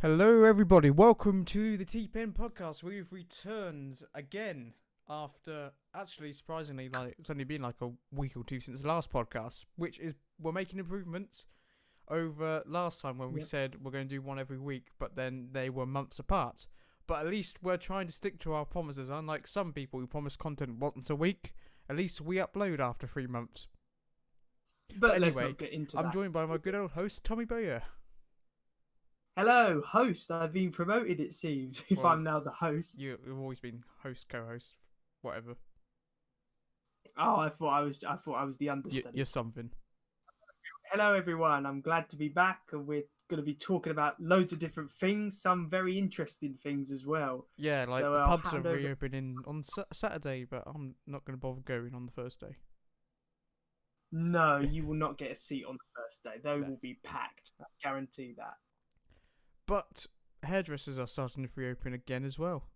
Hello, everybody. Welcome to the T-Pen podcast. We've returned again after, actually, surprisingly, it's only been like a week or two since the last podcast, which is we're making improvements over last time when we said we're going to do one every week, but then they were months apart. But at least we're trying to stick to our promises. Unlike some people who promise content once a week, at least we upload after 3 months. But anyway, let's not get into I'm that. joined by my good old host, Tommy Bowyer. Hello, host. I've been promoted, it seems, if Well, I'm now the host. You've always been host, co-host, whatever. Oh, I thought I was the understudy. You're something. Hello, everyone. I'm glad to be back, and we're going to be talking about loads of different things, some very interesting things as well. Yeah, like So, the I'll pubs are hand over- reopening on Saturday, but I'm not going to bother going on the first day. No, you will not get a seat on the first day. They No. will be packed. I guarantee that. But hairdressers are starting to reopen again as well.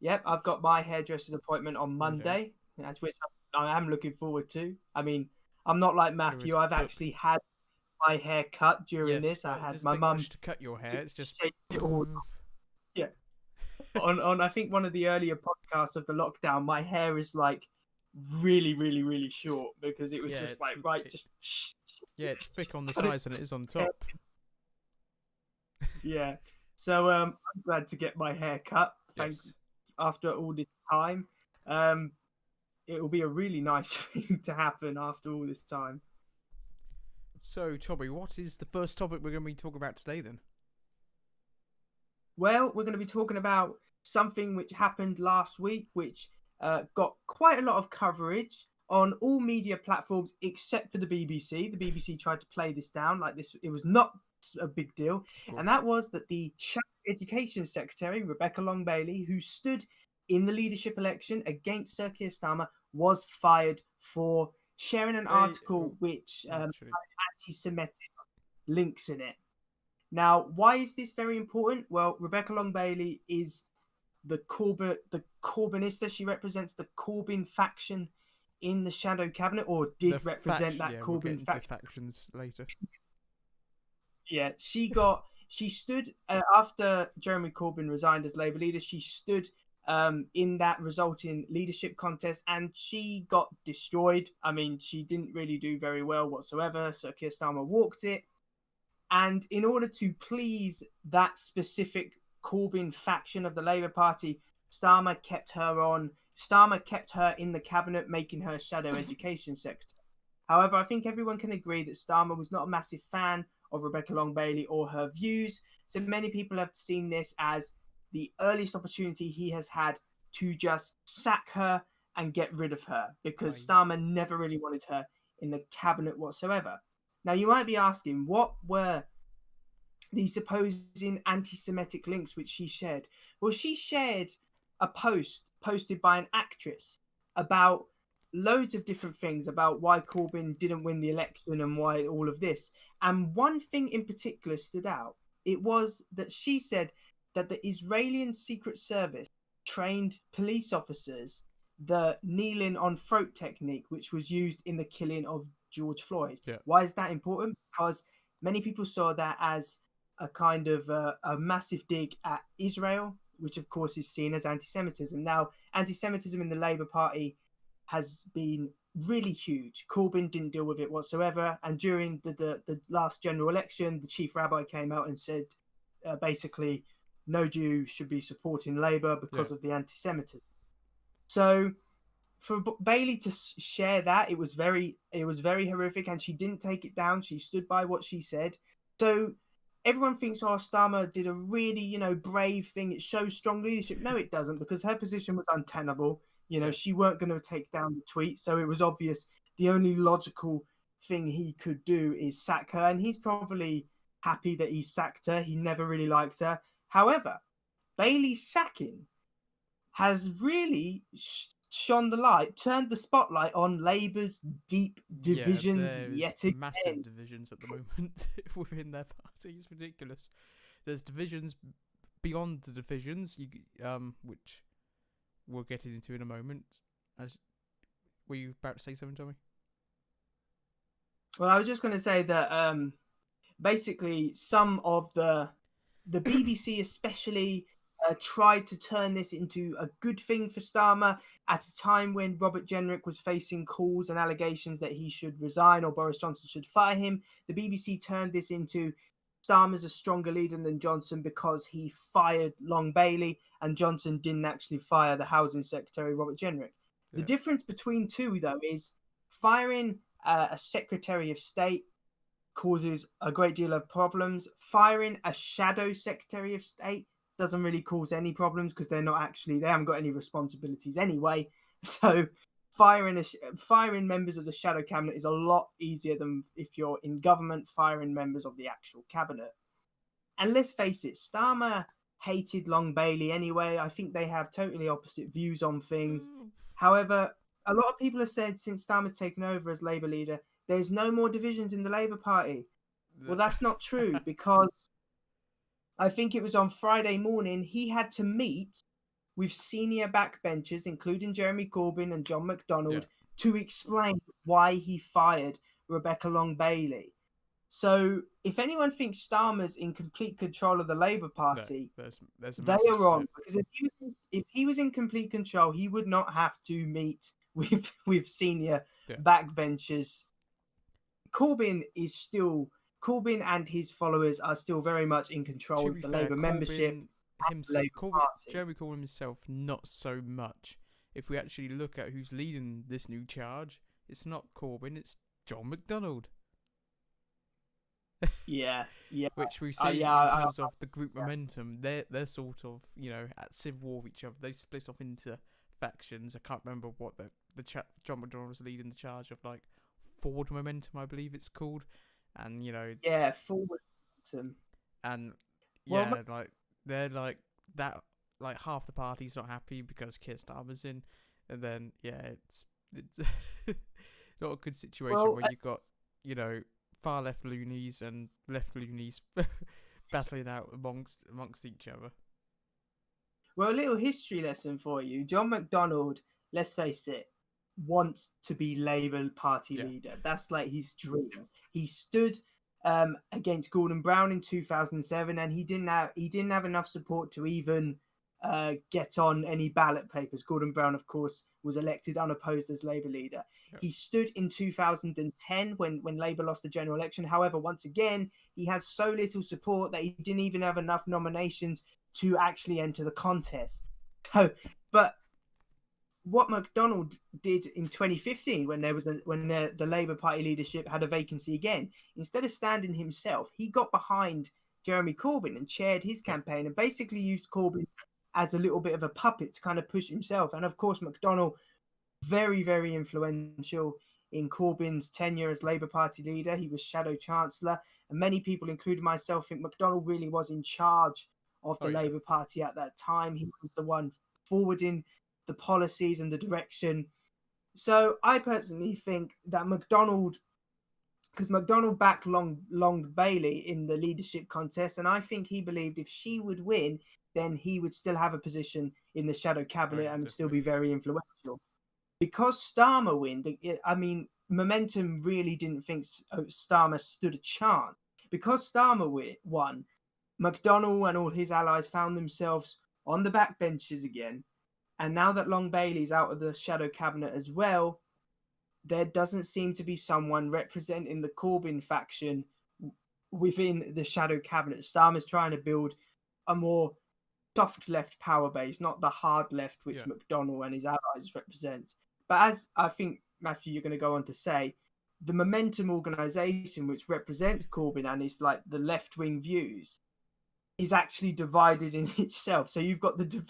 Yep, I've got my hairdresser's appointment on Monday, which I am looking forward to. I mean, I'm not like Matthew. I've actually had my hair cut during this. I had my mum to cut your hair. It's just it all. Yeah. on I think one of the earlier podcasts of the lockdown, my hair is like really short because it was just it's thick on the sides than it is on top. Yeah. So I'm glad to get my hair cut. Thanks. After all this time, it will be a really nice thing to happen after all this time. So, Tommy, what is the first topic we're going to be talking about today then? Well, we're going to be talking about something which happened last week, which got quite a lot of coverage on all media platforms except for the BBC. The BBC tried to play this down like this. It was not a big deal. And that was that the Education Secretary, Rebecca Long-Bailey, who stood in the leadership election against Sir Keir Starmer, was fired for sharing an article which had anti-Semitic links in it. Now, why is this very important? Well, Rebecca Long-Bailey is the Corbynista. She represents the Corbyn faction in the shadow cabinet, or did represent that Corbyn faction. Factions later. Yeah, she stood after Jeremy Corbyn resigned as Labour leader. She stood in that resulting leadership contest, and she got destroyed. I mean, she didn't really do very well whatsoever. Sir Keir Starmer walked it. And in order to please that specific Corbyn faction of the Labour Party, Starmer kept her in the cabinet, making her shadow education secretary. However, I think everyone can agree that Starmer was not a massive fan of Rebecca Long-Bailey or her views. So many people have seen this as the earliest opportunity he has had to just sack her and get rid of her, because Starmer never really wanted her in the cabinet whatsoever. Now, you might be asking, what were the supposing anti-Semitic links which she shared? Well, she shared a post posted by an actress about loads of different things about why Corbyn didn't win the election and why all of this. And one thing in particular stood out. It was that she said that the Israeli Secret Service trained police officers the kneeling on throat technique, which was used in the killing of George Floyd. Yeah. Why is that important? Because many people saw that as a kind of a massive dig at Israel, which of course is seen as anti-Semitism. Now, anti-Semitism in the Labour Party has been really huge. Corbyn didn't deal with it whatsoever. And during the last general election, the chief rabbi came out and said, basically, no Jew should be supporting Labour because of the anti-Semitism. So for Bailey to share that, it was very horrific, and she didn't take it down. She stood by what she said. So everyone thinks, oh, Starmer did a really, brave thing. It shows strong leadership. No, it doesn't, because her position was untenable. She weren't going to take down the tweet. So it was obvious the only logical thing he could do is sack her. And he's probably happy that he sacked her. He never really liked her. However, Bailey's sacking has really shone the light, turned the spotlight on Labour's deep divisions yet again. Massive divisions at the moment within their party. It's ridiculous. There's divisions beyond the divisions, which we'll get into in a moment. Were you about to say something, Tommy? Well, I was just going to say that basically some of the the BBC especially tried to turn this into a good thing for Starmer at a time when Robert Jenrick was facing calls and allegations that he should resign or Boris Johnson should fire him. The BBC turned this into Starmer's a stronger leader than Johnson because he fired Long Bailey and Johnson didn't actually fire the Housing Secretary, Robert Jenrick. The difference between two, though, is firing a Secretary of State causes a great deal of problems. Firing a shadow Secretary of State doesn't really cause any problems because they haven't got any responsibilities anyway. So firing members of the shadow cabinet is a lot easier than if you're in government firing members of the actual cabinet. And let's face it, Starmer hated Long Bailey anyway. I think they have totally opposite views on things. However, a lot of people have said since Starmer's taken over as Labour leader, there's no more divisions in the Labour Party. Well, that's not true because I think it was on Friday morning he had to meet with senior backbenchers, including Jeremy Corbyn and John McDonnell, to explain why he fired Rebecca Long Bailey. So if anyone thinks Starmer's in complete control of the Labour Party, there's a they are wrong. Because if he was in complete control, he would not have to meet with senior backbenchers. Corbyn and his followers are still very much in control of the Labour membership. Jeremy Corbyn himself, not so much. If we actually look at who's leading this new charge, it's not Corbyn, it's John McDonnell. Yeah. Which we see in terms of the group momentum. They're sort of, at civil war with each other. They split off into factions. I can't remember what John McDonnell was leading the charge of, like Forward Momentum, I believe it's called. And Forward Momentum. And they're like that. Like half the party's not happy because Keir Starmer's in, and then it's not a good situation where you've got far left loonies and left loonies battling out amongst each other. Well, a little history lesson for you. John McDonnell, let's face it, wants to be Labour Party leader. That's like his dream. He stood against Gordon Brown in 2007, and he didn't have enough support to even get on any ballot papers. Gordon Brown, of course, was elected unopposed as Labour leader. Yep. He stood in 2010 when Labour lost the general election. However, once again, he had so little support that he didn't even have enough nominations to actually enter the contest. But what McDonnell did in 2015, when the Labour Party leadership had a vacancy again, instead of standing himself, he got behind Jeremy Corbyn and chaired his campaign and basically used Corbyn as a little bit of a puppet to kind of push himself. And of course, McDonnell, very, very influential in Corbyn's tenure as Labour Party leader. He was Shadow Chancellor, and many people, including myself, think McDonnell really was in charge of the Labour Party at that time. He was the one forwarding the policies and the direction. So I personally think that because McDonnell backed Long Bailey in the leadership contest, and I think he believed if she would win, then he would still have a position in the shadow cabinet and still be very influential. Because Starmer won, Momentum really didn't think Starmer stood a chance. Because Starmer won, McDonnell and all his allies found themselves on the backbenches again. And now that Long Bailey's out of the shadow cabinet as well, there doesn't seem to be someone representing the Corbyn faction within the shadow cabinet. Starmer's trying to build a more soft left power base, not the hard left which McDonnell and his allies represent. But as I think, Matthew, you're going to go on to say, the Momentum organisation, which represents Corbyn and is like the left-wing views, is actually divided in itself. So you've got the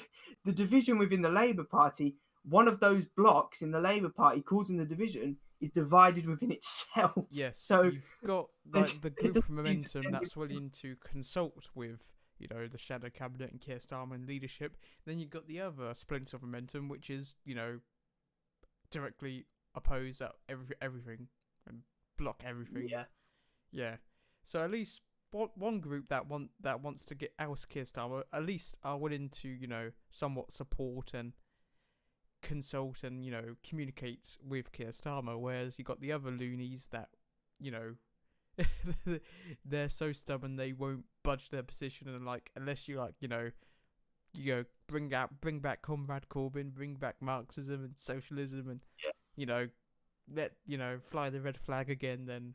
division within the Labour Party. One of those blocks in the Labour Party causing the division is divided within itself. Yes. So you've got the group of Momentum that's willing to consult with the shadow cabinet and Keir Starmer and leadership. Then you've got the other splinter of Momentum, which is directly oppose everything and block everything. Yeah. So at least one group that wants to get out Keir Starmer at least are willing to somewhat support and consult and communicate with Keir Starmer, whereas you got the other loonies that they're so stubborn they won't budge their position, and like unless you like bring back Comrade Corbyn, bring back Marxism and socialism, and you know let fly the red flag again, then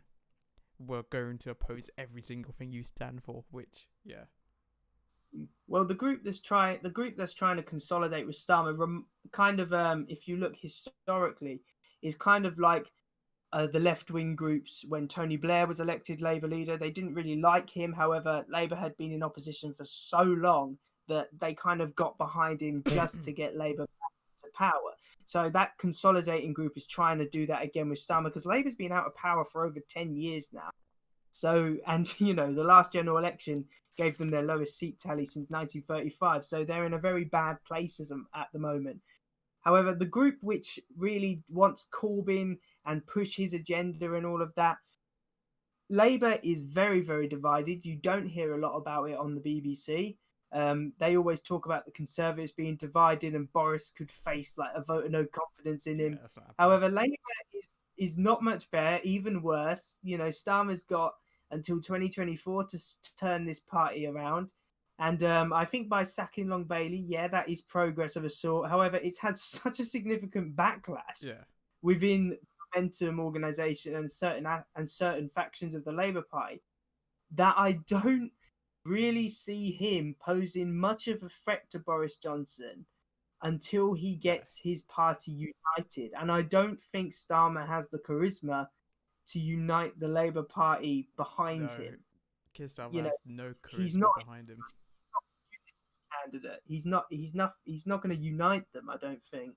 we're going to oppose every single thing you stand for. Which Well, the group that's trying to consolidate with Starmer, kind of if you look historically, is kind of like the left-wing groups when Tony Blair was elected Labour leader. They didn't really like him. However, Labour had been in opposition for so long that they kind of got behind him just to get Labour back to power. So that consolidating group is trying to do that again with Starmer, because Labour's been out of power for over 10 years now. So, and the last general election gave them their lowest seat tally since 1935. So they're in a very bad place at the moment. However, the group which really wants Corbyn and push his agenda and all of that, Labour is very, very divided. You don't hear a lot about it on the BBC. They always talk about the Conservatives being divided and Boris could face like a vote of no confidence in him. However, Labour is not much better, even worse. Starmer's got until 2024 to turn this party around. And I think by sacking Long Bailey, that is progress of a sort. However, it's had such a significant backlash within the Momentum organisation and certain factions of the Labour Party that I don't really see him posing much of a threat to Boris Johnson until he gets his party united. And I don't think Starmer has the charisma to unite the Labour Party behind him. Keir Starmer has no charisma behind him. Candidate. He's not going to unite them, I don't think.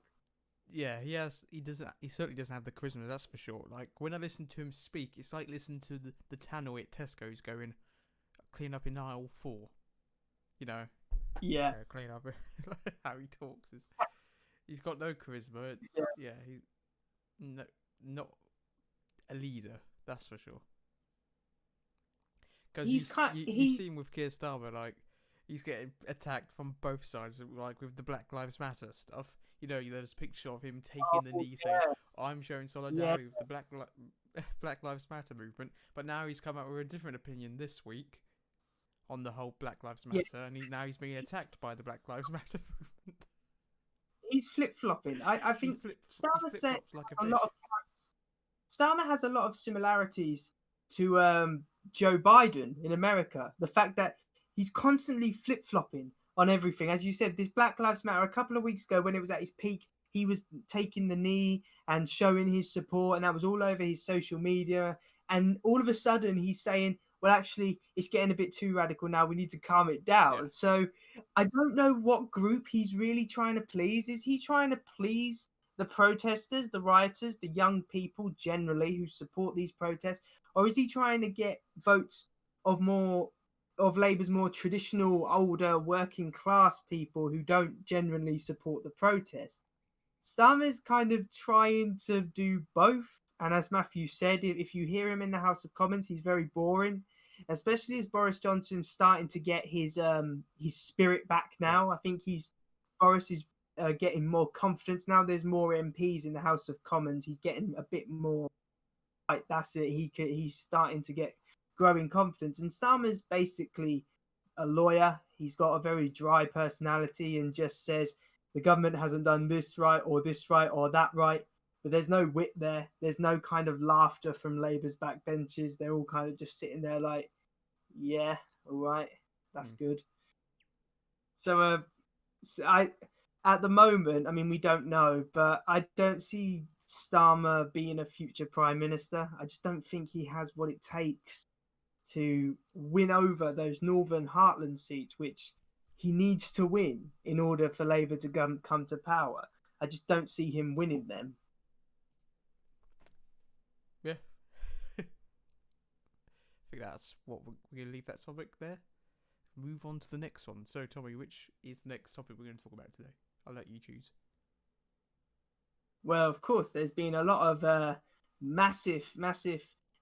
Yeah, he doesn't. He certainly doesn't have the charisma, that's for sure. Like when I listen to him speak, it's like listening to the tannoy at Tesco's going, "Clean up in aisle 4." Yeah, clean up. How he talks he's got no charisma. Yeah, he's not a leader, that's for sure. Because you've seen with Keir Starmer, like he's getting attacked from both sides, like with the Black Lives Matter stuff. There's a picture of him taking the knee, saying, "I'm showing solidarity with the Black Lives Matter movement." But now he's come out with a different opinion this week on the whole Black Lives Matter, and now he's being attacked by the Black Lives Matter movement. He's flip-flopping. I think Starmer said a lot of Starmer has a lot of similarities to Joe Biden in America. The fact that he's constantly flip-flopping on everything. As you said, this Black Lives Matter, a couple of weeks ago when it was at his peak, he was taking the knee and showing his support, and that was all over his social media. And all of a sudden he's saying, well, actually, it's getting a bit too radical now. We need to calm it down. Yeah. So I don't know what group he's really trying to please. Is he trying to please the protesters, the rioters, the young people generally who support these protests? Or is he trying to get votes of Labour's more traditional, older, working class people who don't generally support the protests? Starmer's kind of trying to do both. And as Matthew said, if you hear him in the House of Commons, he's very boring, especially as Boris Johnson's starting to get his spirit back now. I think Boris is getting more confidence now. There's more MPs in the House of Commons. He's getting a bit more like, that's it. He's starting to get growing confidence. And Starmer's basically a lawyer. He's got a very dry personality and just says the government hasn't done this right or that right. But there's no wit there. There's no kind of laughter from Labour's backbenchers. They're all kind of just sitting there like, yeah, all right, that's good. So at the moment, I mean, we don't know, but I don't see Starmer being a future prime minister. I just don't think he has what it takes to win over those Northern Heartland seats, which he needs to win in order for Labour to come to power. I just don't see him winning them. Yeah. I think that's what we're going to leave that topic there. Move on to the next one. So, Tommy, which is the next topic we're going to talk about today? I'll let you choose. Well, of course, there's been a lot of massive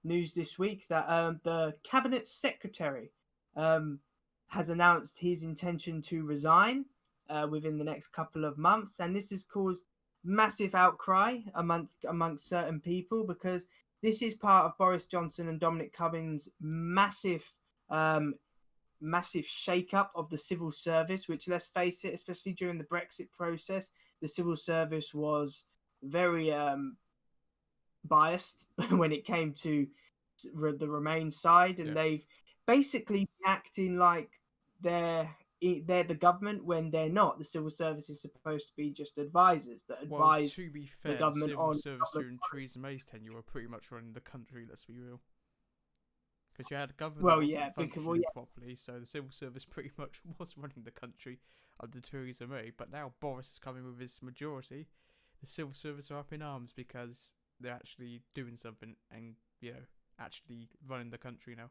news this week that the Cabinet Secretary has announced his intention to resign within the next couple of months. And this has caused massive outcry amongst certain people, because this is part of Boris Johnson and Dominic Cummings' massive shake-up of the civil service, which, let's face it, especially during the Brexit process, the civil service was very biased when it came to the Remain side, and Yeah. they've basically been acting like they're the government when they're not. The civil service is supposed to be just advisors that Well, advise to be the fair, the government civil on service government during Theresa May's tenure were pretty much running the country. Let's be real. Because you had a government that well, yeah, wasn't because functioning properly, so the civil service pretty much was running the country under Theresa May. But now Boris is coming with his majority. The civil service are up in arms because they're actually doing something and, actually running the country now.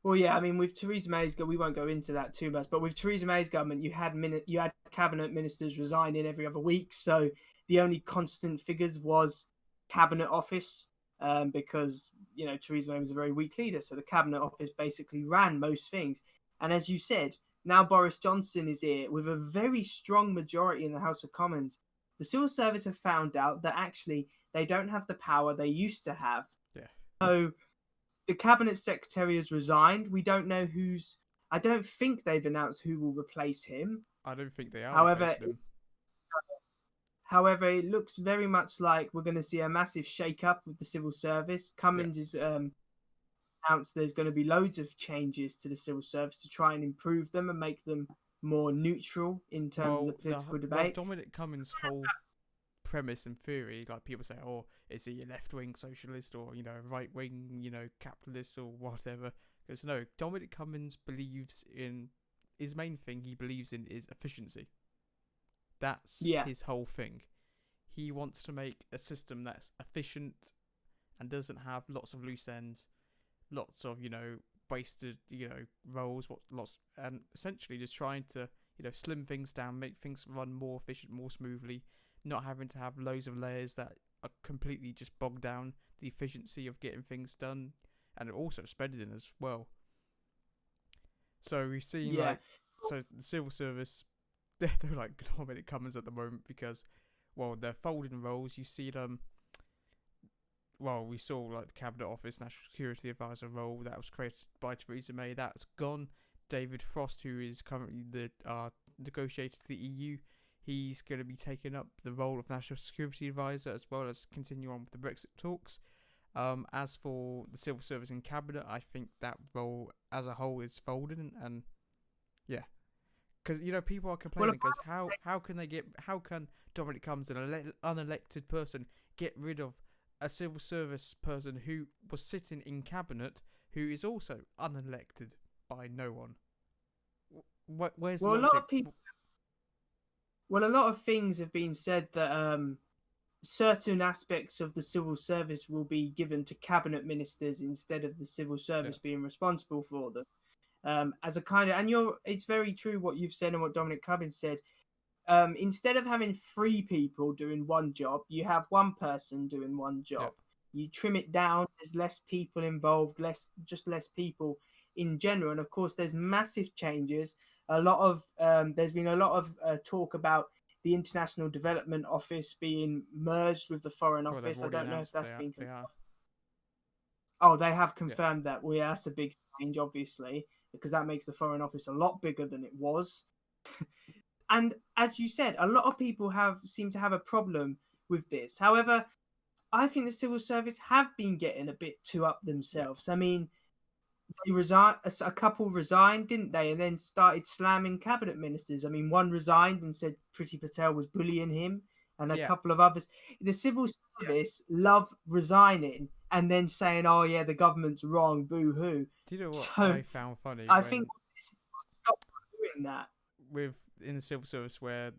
Well, yeah, I mean, with Theresa May's, we won't go into that too much, but with Theresa May's government, you had cabinet ministers resigning every other week, so the only constant figures was cabinet office, because Theresa May was a very weak leader, so the cabinet office basically ran most things. And as you said, now Boris Johnson is here with a very strong majority in the House of Commons. The civil service have found out that actually they don't have the power they used to have. Yeah. So the cabinet secretary has resigned. We don't know who's. I don't think they've announced who will replace him. I don't think they are However, replacing him. however, it looks very much like we're going to see a massive shake-up with the civil service. Cummins has announced there's going to be loads of changes to the civil service to try and improve them and make them more neutral in terms of the political debate. Dominic Cummings' whole premise and theory, like people say, oh, is he a left-wing socialist or right-wing, capitalist or whatever? Because no, Dominic Cummings believes in his main thing. He believes in is efficiency. That's his whole thing. He wants to make a system that's efficient and doesn't have lots of loose ends, lots of wasted roles, and essentially just trying to slim things down, make things run more efficient, more smoothly, not having to have loads of layers that are completely just bogged down the efficiency of getting things done, and also spending as well. So we've seen so the civil service, they're like Dominic Cummings at the moment because, well, they're folding roles. You see them. Well, we saw like the Cabinet Office National Security Advisor role that was created by Theresa May. That's gone. David Frost, who is currently the negotiator to the EU, he's going to be taking up the role of National Security Advisor as well as continue on with the Brexit talks. As for the civil service and cabinet, I think that role as a whole is folding, and yeah, because people are complaining because how can Dominic Cummings, an unelected person, get rid of a civil service person who was sitting in cabinet who is also unelected by no one? Where's the logic? A lot of things have been said that certain aspects of the civil service will be given to cabinet ministers instead of the civil service being responsible for them. As a kind of, and it's very true what you've said and what Dominic Cummings said. Instead of having 3 people doing one job, you have one person doing one job. Yep. You trim it down. There's less people involved, less people in general. And of course, there's massive changes. There's been a lot of talk about the International Development Office being merged with the Foreign Office. I don't know if that's been confirmed. Oh, they have confirmed that. Well, yeah, that's a big change, obviously, because that makes the Foreign Office a lot bigger than it was. And as you said, a lot of people seem to have a problem with this. However, I think the civil service have been getting a bit too up themselves. I mean, a couple resigned, didn't they? And then started slamming cabinet ministers. I mean, one resigned and said Priti Patel was bullying him, and a couple of others. The civil service love resigning and then saying, "Oh yeah, the government's wrong, boo-hoo." Do you know what I found funny? I think stop doing that. In the civil service, where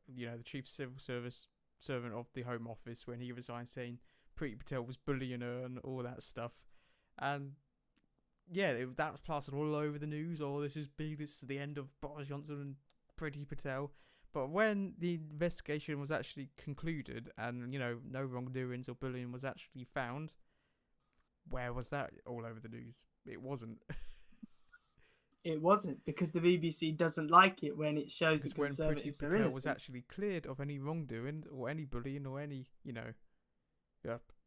the chief civil service servant of the Home Office, when he resigned, saying Priti Patel was bullying her and all that stuff, and that was plastered all over the news. Oh, this is big. This is the end of Boris Johnson and Priti Patel. But when the investigation was actually concluded, and no wrongdoings or bullying was actually found, where was that all over the news? It wasn't. It wasn't, because the BBC doesn't like it when it shows the Conservatives when Priti Patel was actually cleared of any wrongdoing or any bullying or any,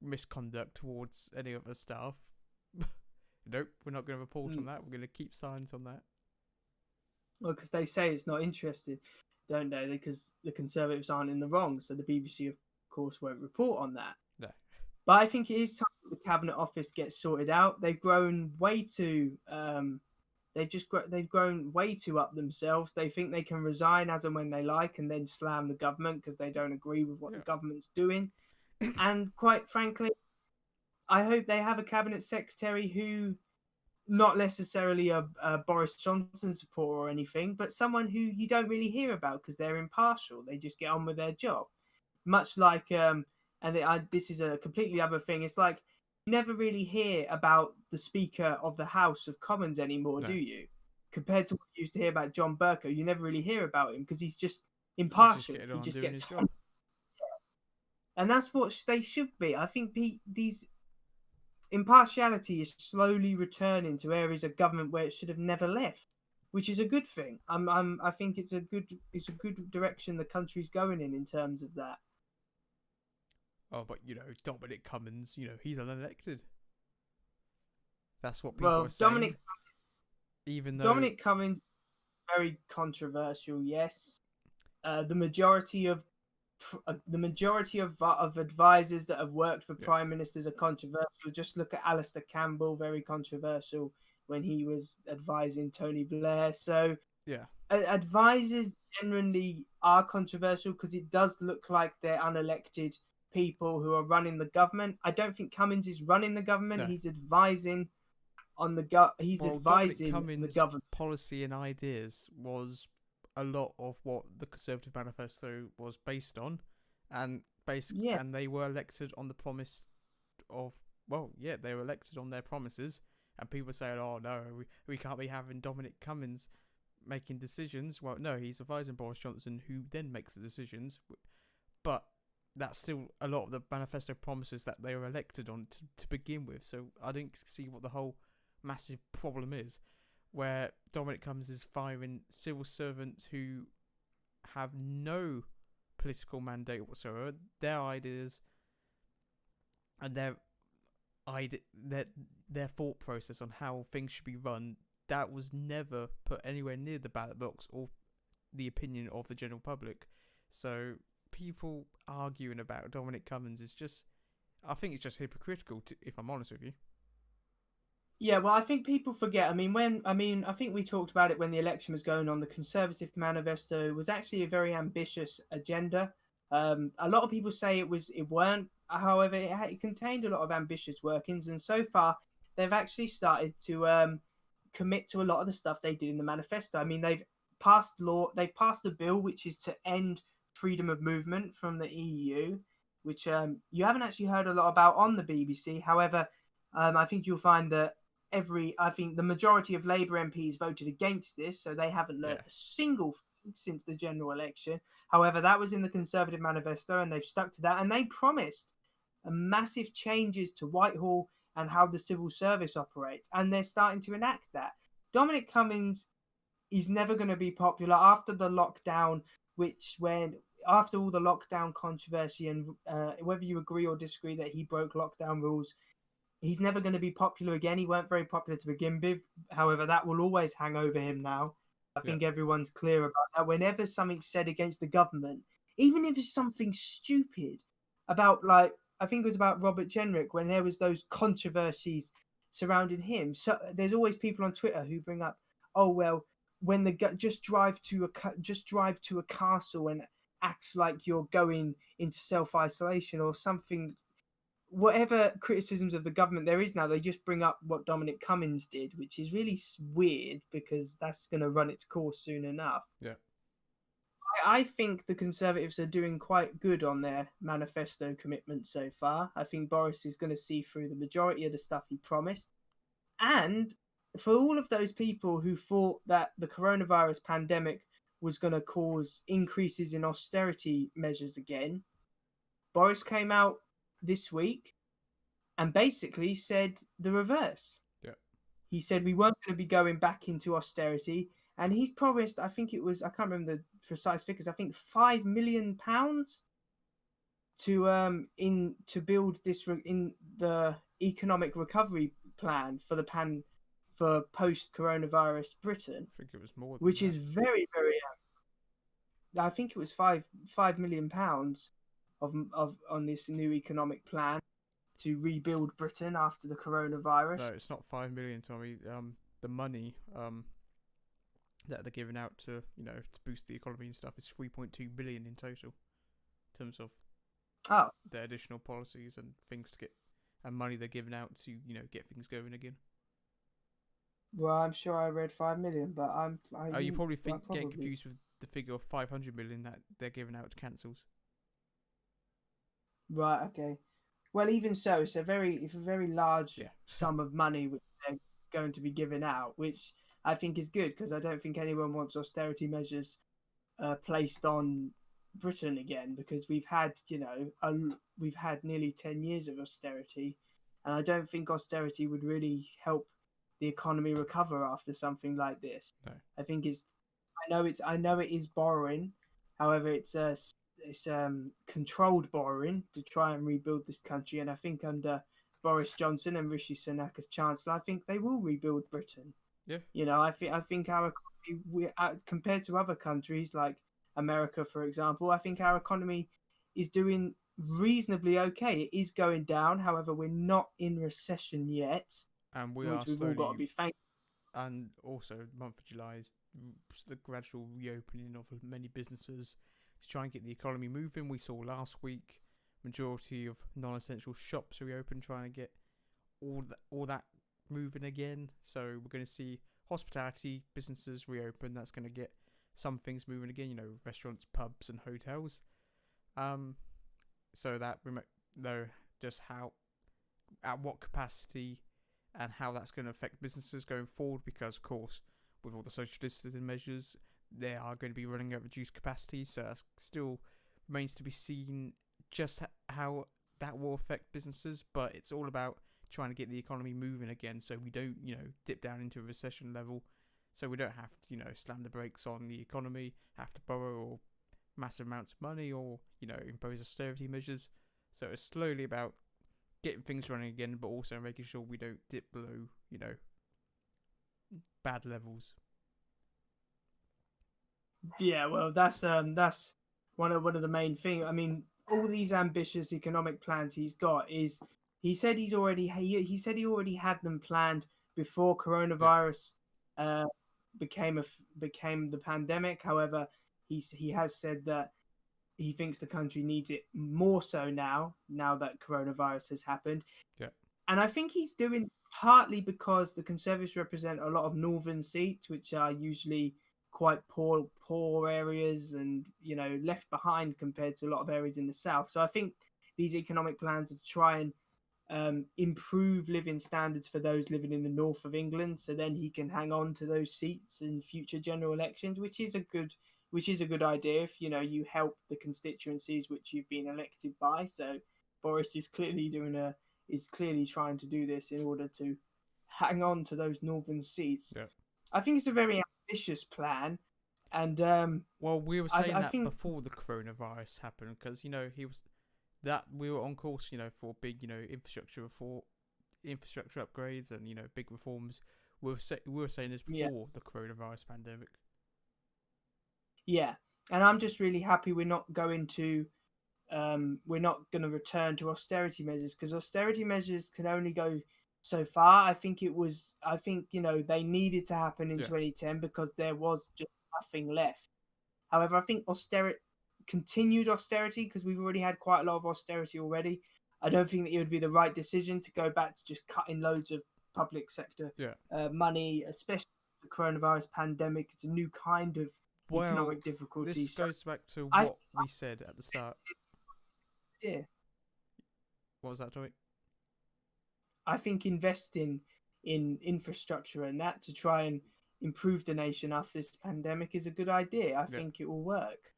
misconduct towards any other staff. Nope, we're not going to report on that. We're going to keep silence on that. Well, because they say it's not interested, don't they? Because the Conservatives aren't in the wrong, so the BBC, of course, won't report on that. No. But I think it is time that the Cabinet Office gets sorted out. They've grown way too. They've grown way too up themselves. They think they can resign as and when they like, and then slam the government because they don't agree with what the government's doing. And quite frankly, I hope they have a cabinet secretary who, not necessarily a Boris Johnson supporter or anything, but someone who you don't really hear about because they're impartial. They just get on with their job. Much like, this is a completely other thing. It's like you never really hear about the Speaker of the House of Commons anymore, do you? Compared to what you used to hear about John Bercow, you never really hear about him because he's just impartial. He just gets on. And that's what they should be. I think these impartiality is slowly returning to areas of government where it should have never left, which is a good thing. I think it's a good direction the country's going in terms of that. Oh, but Dominic Cummings, he's unelected. That's what people are saying. Dominic Cummings, very controversial. Yes, the majority of advisors that have worked for prime ministers are controversial. Just look at Alistair Campbell, very controversial when he was advising Tony Blair. So advisors generally are controversial because it does look like they're unelected people who are running the government. I don't think Cummings is running the government. No. He's advising on the advising the government. Policy and ideas was a lot of what the Conservative Manifesto was based on, and and they were elected on the promise of they were elected on their promises, and people saying, oh no, we can't be having Dominic Cummings making decisions. Well, no, he's advising Boris Johnson, who then makes the decisions, but that's still a lot of the manifesto promises that they were elected on to begin with. So I didn't see what the whole massive problem is, where Dominic Cummings is firing civil servants who have no political mandate whatsoever. Their ideas and their thought process on how things should be run, that was never put anywhere near the ballot box or the opinion of the general public. So people arguing about Dominic Cummings is I think it's just hypocritical, if I'm honest with you. Yeah, well, I think people forget. I think we talked about it when the election was going on. The Conservative Manifesto was actually a very ambitious agenda. A lot of people say it weren't. However, it contained a lot of ambitious workings, and so far they've actually started to commit to a lot of the stuff they did in the manifesto. I mean, they've passed a bill which is to end freedom of movement from the EU, which you haven't actually heard a lot about on the BBC. However, I think you'll find that I think the majority of Labour MPs voted against this, so they haven't learned a single thing since the general election. However, that was in the Conservative Manifesto, and they've stuck to that, and they promised massive changes to Whitehall and how the civil service operates, and they're starting to enact that. Dominic Cummings is never going to be popular after the lockdown, after all the lockdown controversy, and whether you agree or disagree that he broke lockdown rules, he's never going to be popular again. He weren't very popular to begin with. However, that will always hang over him now. I think everyone's clear about that. Whenever something's said against the government, even if it's something stupid about, like, I think it was about Robert Jenrick, when there was those controversies surrounding him. So there's always people on Twitter who bring up, oh, well, when just drive to a castle and act like you're going into self-isolation or something. Whatever criticisms of the government there is now, they just bring up what Dominic Cummings did, which is really weird because that's going to run its course soon enough. Yeah. I think the Conservatives are doing quite good on their manifesto commitment so far. I think Boris is going to see through the majority of the stuff he promised. And for all of those people who thought that the coronavirus pandemic was going to cause increases in austerity measures again, Boris came out this week and basically said the reverse. He said we weren't going to be going back into austerity, and he's promised, I think it was, I can't remember the precise figures, I think £5 million to build this in the economic recovery plan for for post coronavirus Britain, I think it was more than which that. is very. I think it was £5 million of on this new economic plan to rebuild Britain after the No, coronavirus. it's not 5 million, Tommy. The money that they're giving out to to boost the economy and stuff is 3.2 billion in total, in terms of Oh, their additional policies and things to get and money they're giving out to get things going again. well, I'm sure I read 5 million, but Oh, you probably I getting probably confused with the figure of 500 million that they're giving out to councils. right. Okay. Well, even so, it's a very large Yeah. sum of money which they're going to be giving out, which I think is good because I don't think anyone wants austerity measures placed on Britain again because we've had nearly 10 years of austerity, and I don't think austerity would really help the economy recover after something like this. No. I think I know it is borrowing, however, it's controlled borrowing to try and rebuild this country, and I think under Boris Johnson and Rishi Sunak as Chancellor, I think they will rebuild Britain. Yeah. I think our economy, compared to other countries like America, for example, I think our economy is doing reasonably okay. It is going down, however, we're not in recession yet, And we are which we've all got to slowly, be thankful. and also the month of July is the gradual reopening of many businesses to try and get the economy moving. We saw last week majority of non-essential shops reopen, trying to get all that moving again. So we're going to see hospitality businesses reopen. That's going to get some things moving again. Restaurants, pubs, and hotels. So that though, just how at what capacity and how that's going to affect businesses going forward, because of course with all the social distancing measures they are going to be running at reduced capacity, so that still remains to be seen just how that will affect businesses. But it's all about trying to get the economy moving again, so we don't dip down into a recession level, so we don't have to slam the brakes on the economy, have to borrow or massive amounts of money, or impose austerity measures. So it's slowly about getting things running again, but also making sure we don't dip below bad levels. Yeah, well, that's one of the main things. I mean, all these ambitious economic plans he's got is he said he already had them planned before Yeah. coronavirus uh, became the pandemic. However, he has said that he thinks the country needs it more so now that coronavirus has happened. Yeah. And I think he's doing partly because the Conservatives represent a lot of northern seats, which are usually quite poor areas and left behind compared to a lot of areas in the south. So I think these economic plans are to try and improve living standards for those living in the north of England, so then he can hang on to those seats in future general elections, which is a good idea if you help the constituencies which you've been elected by. So Boris is clearly trying to do this in order to hang on to those northern seats. Yeah. I think it's a very ambitious plan, and Well, we were saying I that think before the coronavirus happened, because he was that we were on course, for big, infrastructure upgrades and big reforms. We were saying this yeah. before the coronavirus pandemic. Yeah, and I'm just really happy we're not going to return to austerity measures, because austerity measures can only go so far. I think they needed to happen in Yeah. 2010 because there was just nothing left. However, I think continued austerity, because we've already had quite a lot of austerity already. I don't think that it would be the right decision to go back to just cutting loads of public sector Yeah. money, especially the coronavirus pandemic. It's a new kind of Well, economic difficulty. this So goes back to I what we said at the start. yeah, What was that, Joey? I think investing in infrastructure and that to try and improve the nation after this pandemic is a good idea. I Yeah. think it will work.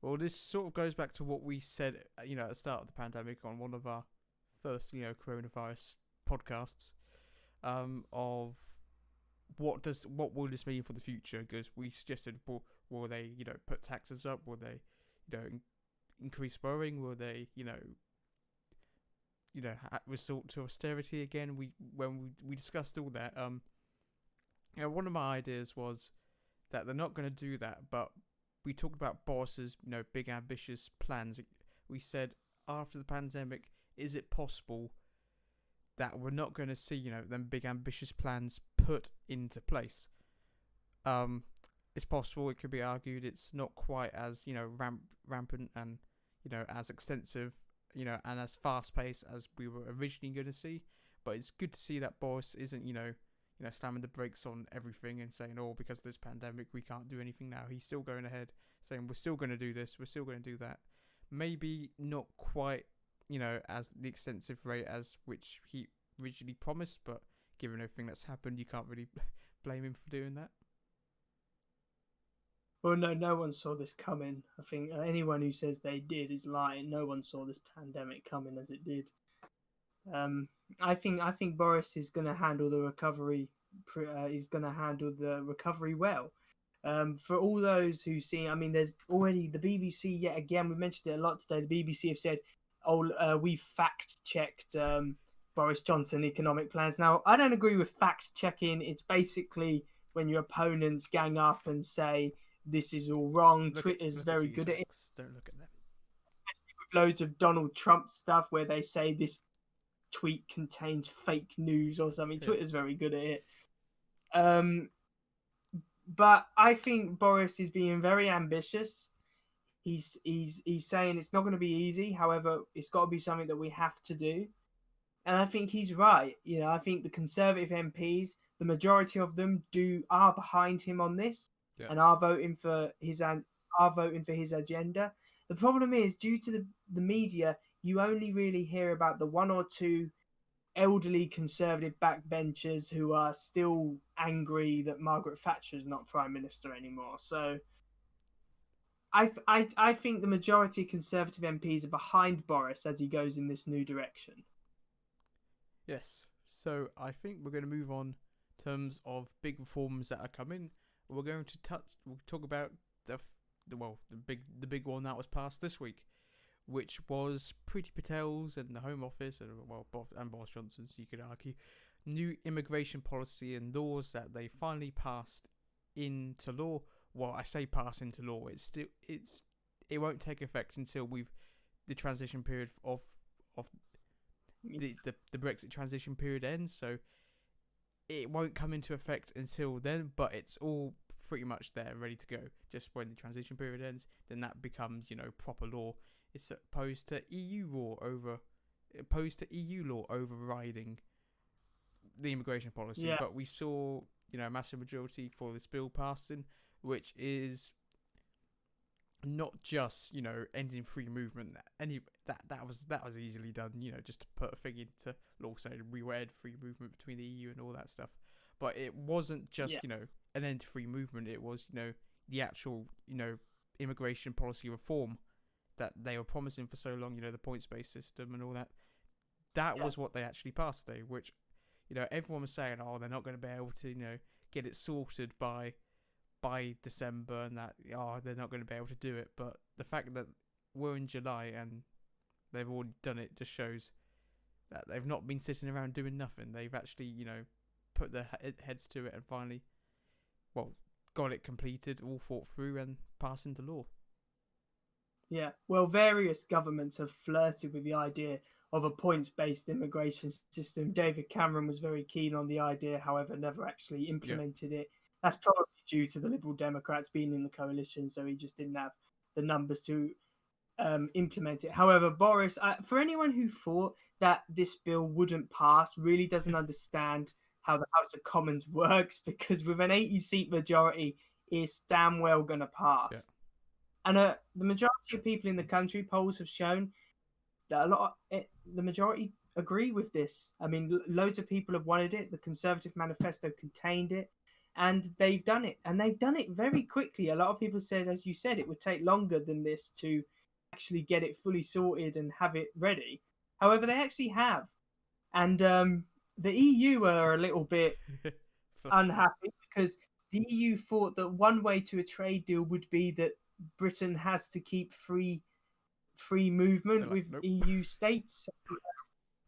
Well, this sort of goes back to what we said, at the start of the pandemic on one of our first, coronavirus podcasts, of what will this mean for the future? Because we suggested, will they, put taxes up? Will they, increase borrowing? Will they, resort to austerity again? We discussed all that. One of my ideas was that they're not going to do that, but we talked about Boris's, big ambitious plans. We said after the pandemic, is it possible that we're not going to see, them big ambitious plans put into place? It's possible. It could be argued it's not quite as rampant and as extensive, and as fast paced as we were originally going to see. But it's good to see that Boris isn't slamming the brakes on everything and saying, oh, because of this pandemic we can't do anything now. He's still going ahead saying we're still going to do this, we're still going to do that. Maybe not quite as the extensive rate as which he originally promised, but given everything that's happened, you can't really blame him for doing that. Well, no one saw this coming. I think anyone who says they did is lying. No one saw this pandemic coming as it did. I think Boris is going to handle the recovery. He's going to handle the recovery well. For all those who see, I mean, there's already the BBC yet again. We mentioned it a lot today. The BBC have said, "Oh, we fact checked Boris Johnson economic plans." Now, I don't agree with fact checking. It's basically when your opponents gang up and say this is all wrong. Twitter's very good at it. Don't look at them. With loads of Donald Trump stuff where they say this tweet contains fake news or something. Yeah. Twitter's very good at it. But I think Boris is being very ambitious. He's saying it's not going to be easy. However, it's got to be something that we have to do. And I think he's right. I think the Conservative MPs, the majority of them are behind him on this, and are voting for his agenda. The problem is, due to the media, you only really hear about the one or two elderly Conservative backbenchers who are still angry that Margaret Thatcher is not Prime Minister anymore. So I think the majority of Conservative MPs are behind Boris as he goes in this new direction. Yes. So I think we're going to move on in terms of big reforms that are coming. We're going to talk about the big one that was passed this week, which was Priti Patel's and the Home Office and Boris Johnson's, you could argue, new immigration policy and laws that they finally passed into law. Well, I say pass into law. It won't take effect until the transition period of the Brexit transition period ends. So it won't come into effect until then, but it's all pretty much there, ready to go. Just when the transition period ends, then that becomes proper law. It's opposed to EU law overriding the immigration policy. Yeah. But we saw a massive majority for this bill passed in, which is not just ending free movement. That was easily done. Just to put a thing into law saying we would end free movement between the EU and all that stuff. But it wasn't just an end to free movement. It was the actual immigration policy reform that they were promising for so long. The points-based system and all that. That was what they actually passed today. Which everyone was saying, oh, they're not going to be able to get it sorted by December, and that they're not going to be able to do it. But the fact that we're in July and they've already done it just shows that they've not been sitting around doing nothing. They've actually put their heads to it and finally got it completed, all thought through and passed into law. Yeah, well, various governments have flirted with the idea of a points-based immigration system. David Cameron was very keen on the idea, however, never actually implemented it. That's probably due to the Liberal Democrats being in the coalition, so he just didn't have the numbers to implement it. However, Boris, for anyone who thought that this bill wouldn't pass, really doesn't understand how the House of Commons works, because with an 80-seat majority, it's damn well going to pass. Yeah. And the majority of people in the country, polls have shown that the majority agree with this. I mean, loads of people have wanted it. The Conservative Manifesto contained it, and they've done it. And they've done it very quickly. A lot of people said, as you said, it would take longer than this to actually get it fully sorted and have it ready. However, they actually have. And the EU are a little bit unhappy because the EU thought that one way to a trade deal would be that Britain has to keep free free movement They're like, with nope. EU states.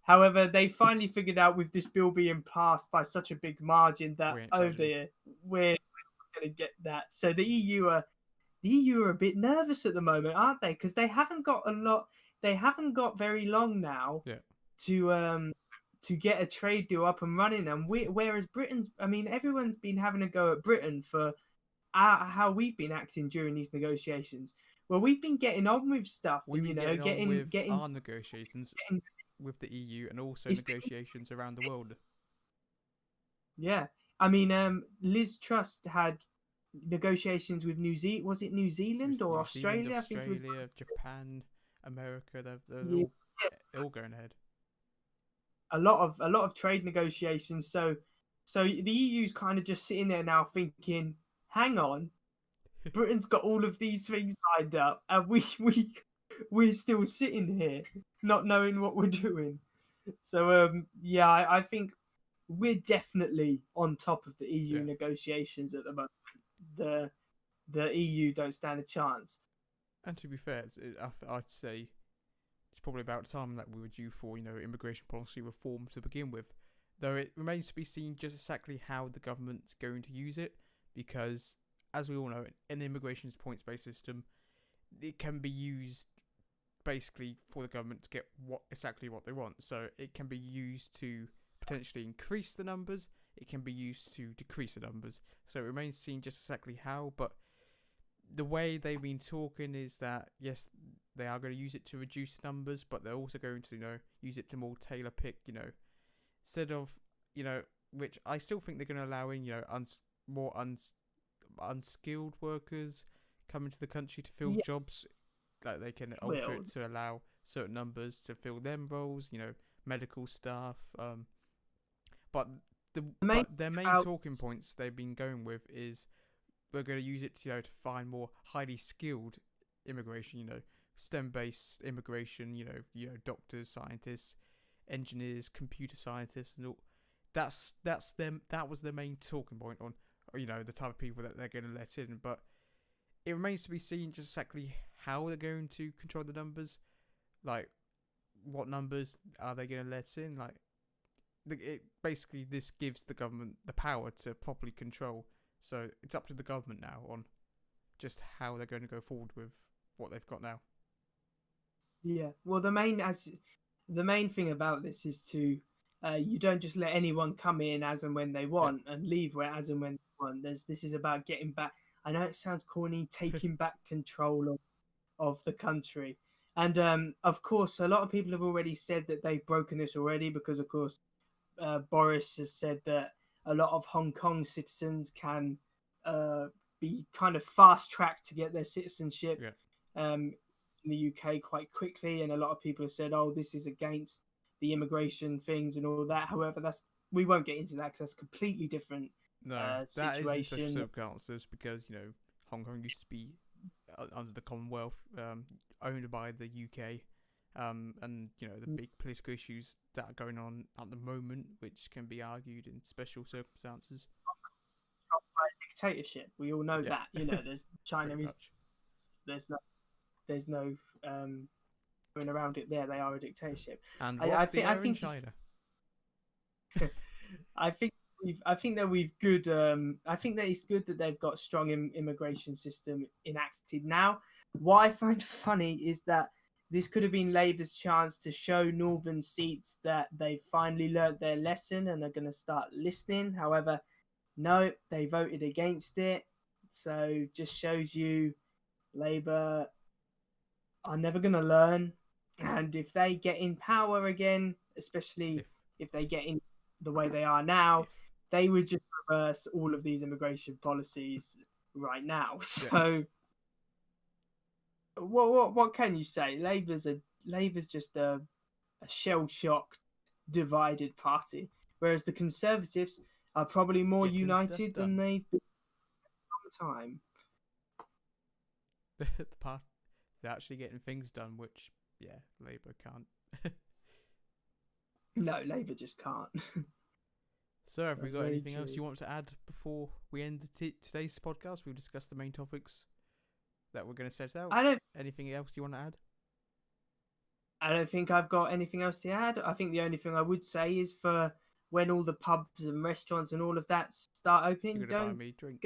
However, they finally figured out with this bill being passed by such a big margin that, We ain't oh budging. dear, we're going to get that. So the EU are a bit nervous at the moment, aren't they? Because they haven't got a lot. They haven't got very long now Yeah. to get a trade deal up and running. And whereas Britain's, I mean, everyone's been having a go at Britain for how we've been acting during these negotiations. Well, we've been getting on with stuff, We've and been getting getting on with getting, our negotiations getting with the EU and also it's negotiations around the world. yeah. I mean, Liz Truss had negotiations with New Zealand. Was it New Zealand or New Zealand, Australia? I think it was. Australia, Japan, America, they're Yeah, all going ahead. a lot of trade negotiations. So the EU's kind of just sitting there now thinking, hang on, Britain's got all of these things lined up, and we're still sitting here not knowing what we're doing. So yeah, I think we're definitely on top of the EU Yeah. negotiations at the moment. The the EU don't stand a chance. And to be fair, I'd say it's probably about time that we were due for, immigration policy reform to begin with. Though it remains to be seen just exactly how the government's going to use it, because, as we all know, an immigration points-based system, it can be used basically for the government to get exactly what they want. So it can be used to potentially increase the numbers, it can be used to decrease the numbers. So it remains seen just exactly how, but the way they've been talking is that yes, they are going to use it to reduce numbers, but they're also going to use it to more tailor pick, instead of which I still think they're going to allow in more unskilled workers come into the country to fill Yeah, jobs. Like they can alter well, it to allow certain numbers to fill them roles, medical staff. But the main but their main about talking points they've been going with is we're going to use it to find more highly skilled immigration, STEM based immigration, doctors, scientists, engineers, computer scientists, and all. That's them. That was their main talking point on, the type of people that they're going to let in. But it remains to be seen just exactly how they're going to control the numbers. Like, what numbers are they going to let in? Like, basically this gives the government the power to properly control. So it's up to the government now on just how they're going to go forward with what they've got now. yeah. Well, the main thing about this is to you don't just let anyone come in as and when they Yeah. want and leave where as and when they want. This is about getting back. I know it sounds corny, taking back control of the country. And of course, a lot of people have already said that they've broken this already because, of course, Boris has said that a lot of Hong Kong citizens can uh, be kind of fast tracked to get their citizenship Yeah. in the UK quite quickly. And a lot of people have said, "Oh, this is against the immigration things and all that." However, we won't get into that because that's a completely different No, that is in special situation. circumstances because Hong Kong used to be under the Commonwealth, owned by the UK, and the big political issues that are going on at the moment, which can be argued in special circumstances. Dictatorship. We all know Yeah, that. There's China pretty is much. there's no going around it. There, they are a dictatorship. And I, what I they think I are in think China. I think I think that we've good. I think that it's good that they've got strong immigration system enacted now. What I find funny is that this could have been Labour's chance to show northern seats that they finally learnt their lesson and are going to start listening. However, no, they voted against it. So just shows you Labour are never going to learn. And if they get in power again, especially If if they get in the way they are now, if they would just reverse all of these immigration policies right now. yeah, So what can you say? Labour's just a shell shocked, divided party, whereas the Conservatives are probably more getting stuff united than done. they've been all the time. The part they're actually getting things done, which Labour can't. No, Labour just can't. So, have we That's got very anything else true. you want to add before we end today's podcast? We've discussed the main topics that we're going to set out. I don't Anything else you want to add? I don't think I've got anything else to add. I think the only thing I would say is for when all the pubs and restaurants and all of that start opening, You're gonna buy me drinks.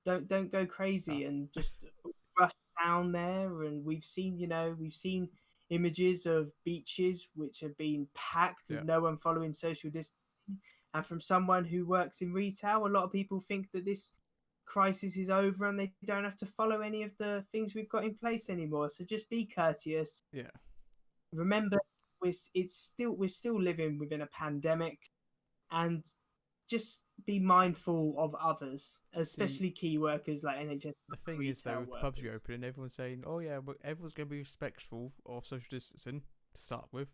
Don't go crazy and just rush down there. And we've seen, images of beaches which have been packed with no one following social distancing. And from someone who works in retail, a lot of people think that this crisis is over and they don't have to follow any of the things we've got in place anymore. So just be courteous. Yeah. Remember, we're still living within a pandemic, and just be mindful of others, especially key workers like NHS. The thing is, though, with the pubs reopening, everyone's saying, "Oh yeah, but everyone's going to be respectful of social distancing to start with."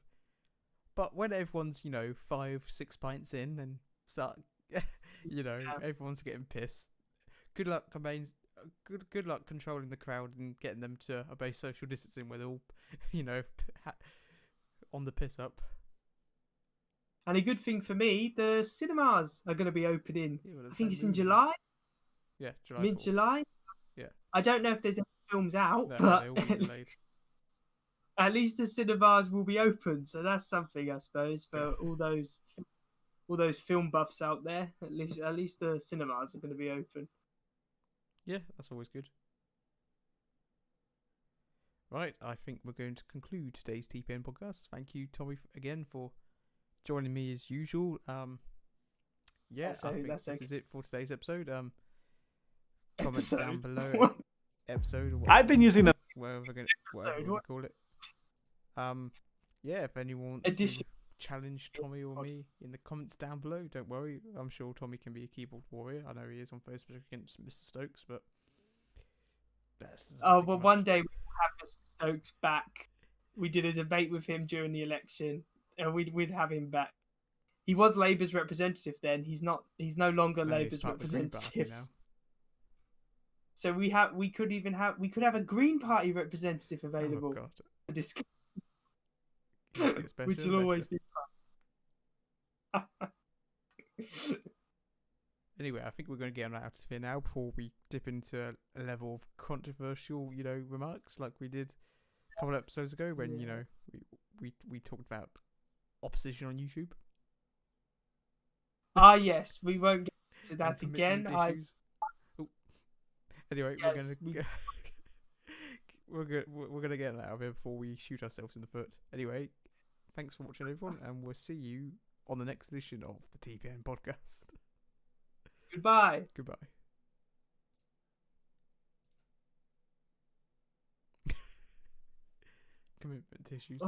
But when everyone's 5-6 pints in and start, everyone's getting pissed. Good luck, Good luck controlling the crowd and getting them to obey social distancing when they're all, on the piss up. And a good thing for me, the cinemas are going to be opening. Yeah, I think it's in July. Yeah, July. Mid-July. Yeah. I don't know if there's any films out, No, but they will be delayed. At least the cinemas will be open, so that's something, I suppose, for all those film buffs out there. At least the cinemas are going to be open. Yeah, that's always good. Right, I think we're going to conclude today's TPN podcast. Thank you, Tommy, again for joining me as usual. Yeah, I think this is it for today's episode. Comments down below. Episode. Or I've been using the whatever we call it. Yeah, if anyone wants to challenge Tommy or me in the comments down below, don't worry. I'm sure Tommy can be a keyboard warrior. I know he is on Facebook against Mr. Stokes, but one day we'll have Mr. Stokes back. We did a debate with him during the election, and we'd have him back. He was Labour's representative then. He's not. He's no longer Labour's representative now. So we could have a Green Party representative available to discuss. Which will always be fun. Anyway, I think we're going to get out of here now before we dip into a level of controversial, remarks like we did a couple of episodes ago when we talked about opposition on YouTube. Yes, we won't get to that again. Anyway, yes, we're gonna get out of here before we shoot ourselves in the foot. Anyway, thanks for watching, everyone, and we'll see you on the next edition of the TPN podcast. Goodbye. Commitment tissues.